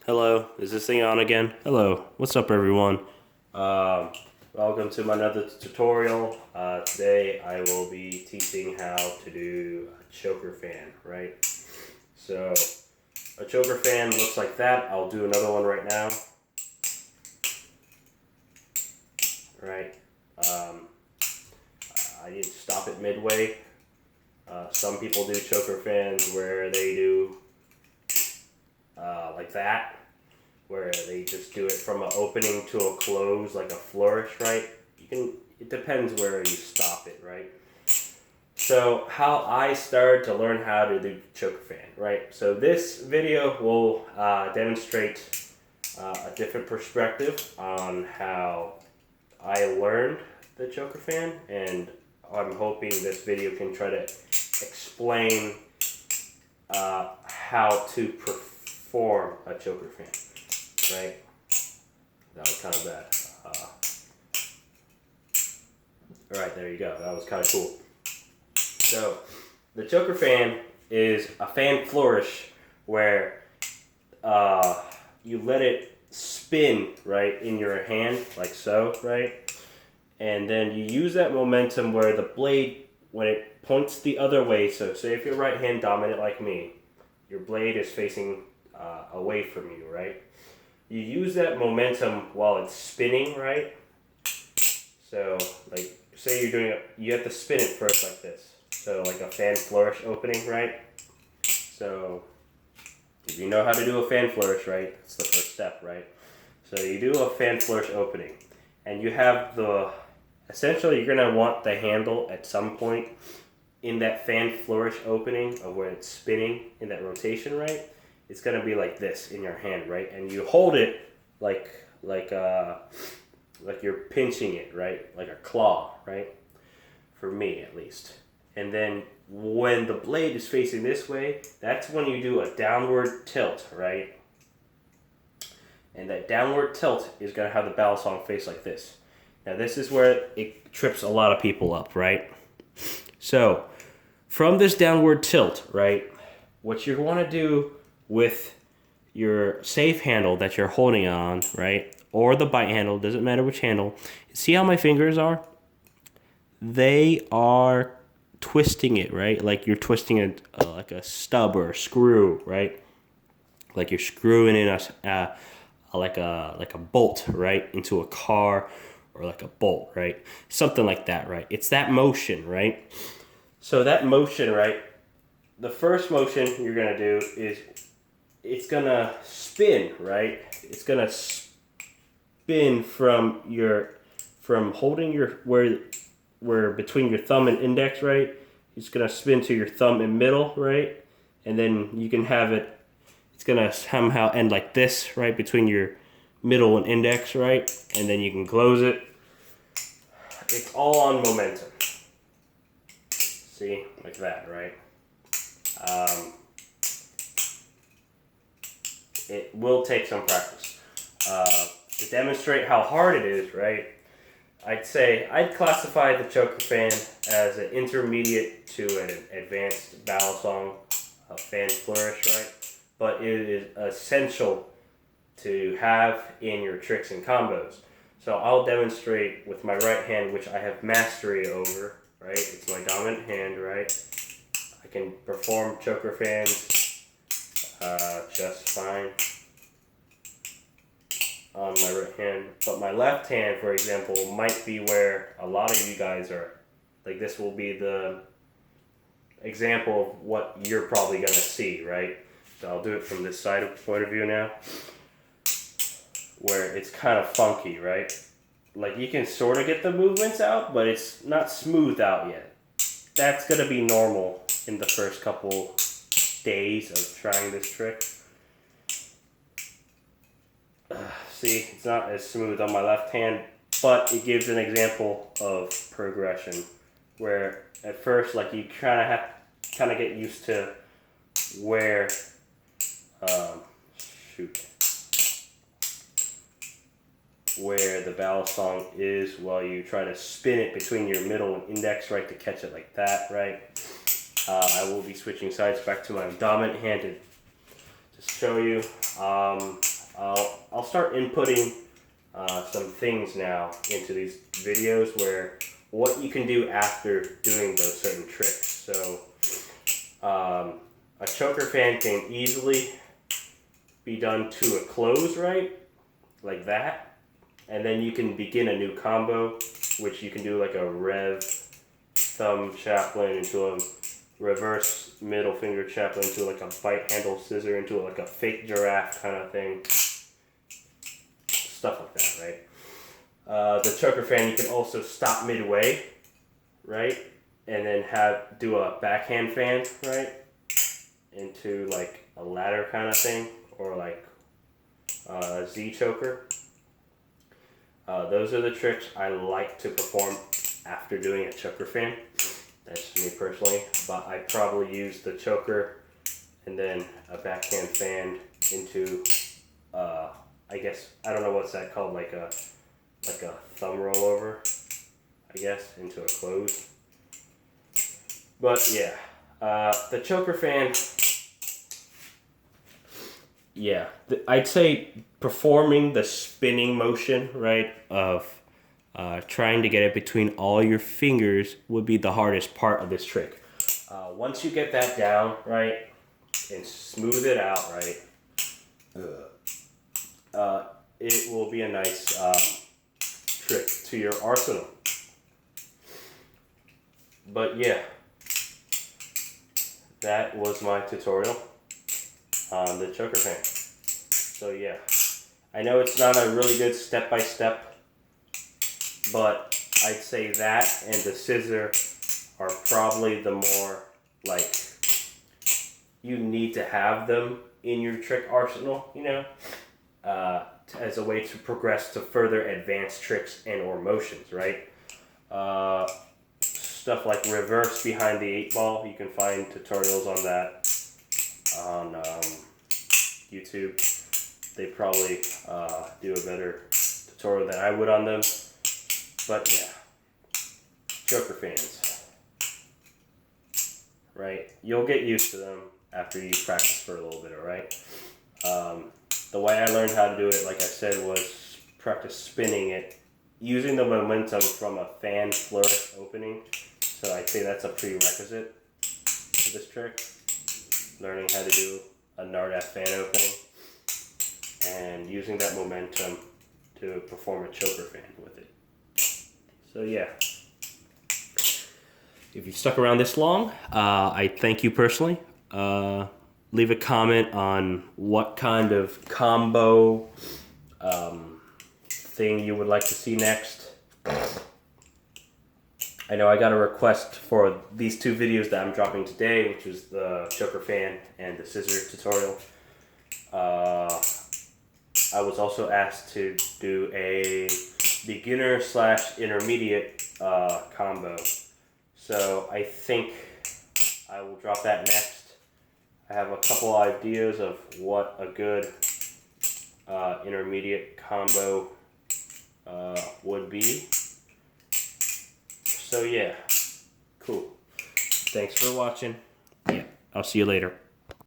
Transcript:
Hello, is this thing on again? Hello, what's up everyone? Welcome to my another tutorial. Today I will be teaching how to do a choker fan, right? So, a choker fan looks like that. I'll do another one right now. Right? I didn't stop it midway. Some people do choker fans where they do like that, where they just do it from an opening to a close, like a flourish, right? It depends where you stop it, right? So how I started to learn how to do choker fan, right? So this video will demonstrate a different perspective on how I learned the choker fan, and I'm hoping this video can try to explain how to perform a choker fan, right? That was kind of bad. Alright, there you go. That was kind of cool. So, the choker fan is a fan flourish where you let it spin, right, in your hand, like so, right? And then you use that momentum where the blade, when it points the other way, so say if you're right hand dominant like me, your blade is facing away from you, right? You use that momentum while it's spinning, right? So, like, say you're doing it, you have to spin it first like this. So, like a fan flourish opening, right? So, if you know how to do a fan flourish, right, it's the first step, right? So, you do a fan flourish opening, and you have essentially, you're going to want the handle at some point in that fan flourish opening of where it's spinning in that rotation, right? It's going to be like this in your hand, right? And you hold it like you're pinching it, right? Like a claw, right? For me, at least. And then when the blade is facing this way, that's when you do a downward tilt, right? And that downward tilt is going to have the balisong face like this. Now this is where it trips a lot of people up, right? So, from this downward tilt, right, what you want to do with your safe handle that you're holding on, right, or the bite handle, doesn't matter which handle, see how my fingers are? They are twisting it, right? Like you're twisting it like a stub or a screw, right? Like you're screwing in like a bolt, right, into a car, or like a bolt, right? Something like that, right? It's that motion, right? So that motion, right, the first motion you're going to do is it's going to spin, right? It's going to spin from holding your, where between your thumb and index, right? It's going to spin to your thumb and middle, right? And then you can have it's going to somehow end like this, right? Between your middle and index, right? And then you can close it. It's all on momentum. See? Like that, right? It will take some practice. To demonstrate how hard it is, right? I'd classify the choker fan as an intermediate to an advanced balisong fan flourish, right? But it is essential to have in your tricks and combos. So I'll demonstrate with my right hand, which I have mastery over, right? It's my dominant hand, right? I can perform choker fans just fine on my right hand. But my left hand, for example, might be where a lot of you guys are. Like this will be the example of what you're probably going to see, right? So I'll do it from this side of point of view now, where it's kind of funky, right? Like you can sort of get the movements out, but it's not smooth out yet. That's going to be normal in the first couple days of trying this trick. See, it's not as smooth on my left hand, but it gives an example of progression where at first, like you kind of get used to where, where the balisong is while you try to spin it between your middle and index, right, to catch it like that, right? I will be switching sides back to my dominant hand to show you. start inputting some things now into these videos where what you can do after doing those certain tricks. So a choker fan can easily be done to a close, right? Like that. And then you can begin a new combo, which you can do like a rev thumb chaplain into a reverse middle finger chaplain into like a bite handle scissor into like a fake giraffe kind of thing. Stuff like that, right? The choker fan you can also stop midway, right? And then do a backhand fan, right? Into like a ladder kind of thing, or like a Z choker. Those are the tricks I like to perform after doing a choker fan. That's just me personally, but I probably use the choker and then a backhand fan into, I guess, I don't know what's that called, like a thumb rollover, I guess, into a close. But yeah, the choker fan, yeah, I'd say performing the spinning motion, right, of trying to get it between all your fingers would be the hardest part of this trick. Once you get that down, right, and smooth it out, right, it will be a nice trick to your arsenal. But yeah, that was my tutorial on the choker fan. So yeah, I know it's not a really good step-by-step, but I'd say that and the scissor are probably the more, like, you need to have them in your trick arsenal, you know, as a way to progress to further advanced tricks and or motions, right? Stuff like reverse behind the 8-ball, you can find tutorials on that on YouTube. They probably do a better tutorial than I would on them. But yeah, choker fans, right? You'll get used to them after you practice for a little bit, alright? The way I learned how to do it, like I said, was practice spinning it, using the momentum from a fan flourish opening. So I'd say that's a prerequisite for this trick. Learning how to do a Nardaf fan opening and using that momentum to perform a choker fan with it. So yeah, if you've stuck around this long, I thank you personally. Leave a comment on what kind of combo thing you would like to see next. I know I got a request for these two videos that I'm dropping today, which is the choker fan and the scissor tutorial. I was also asked to do a beginner/intermediate combo. So I think I will drop that next. I have a couple ideas of what a good intermediate combo would be. So yeah, cool. Thanks for watching. Yeah, I'll see you later.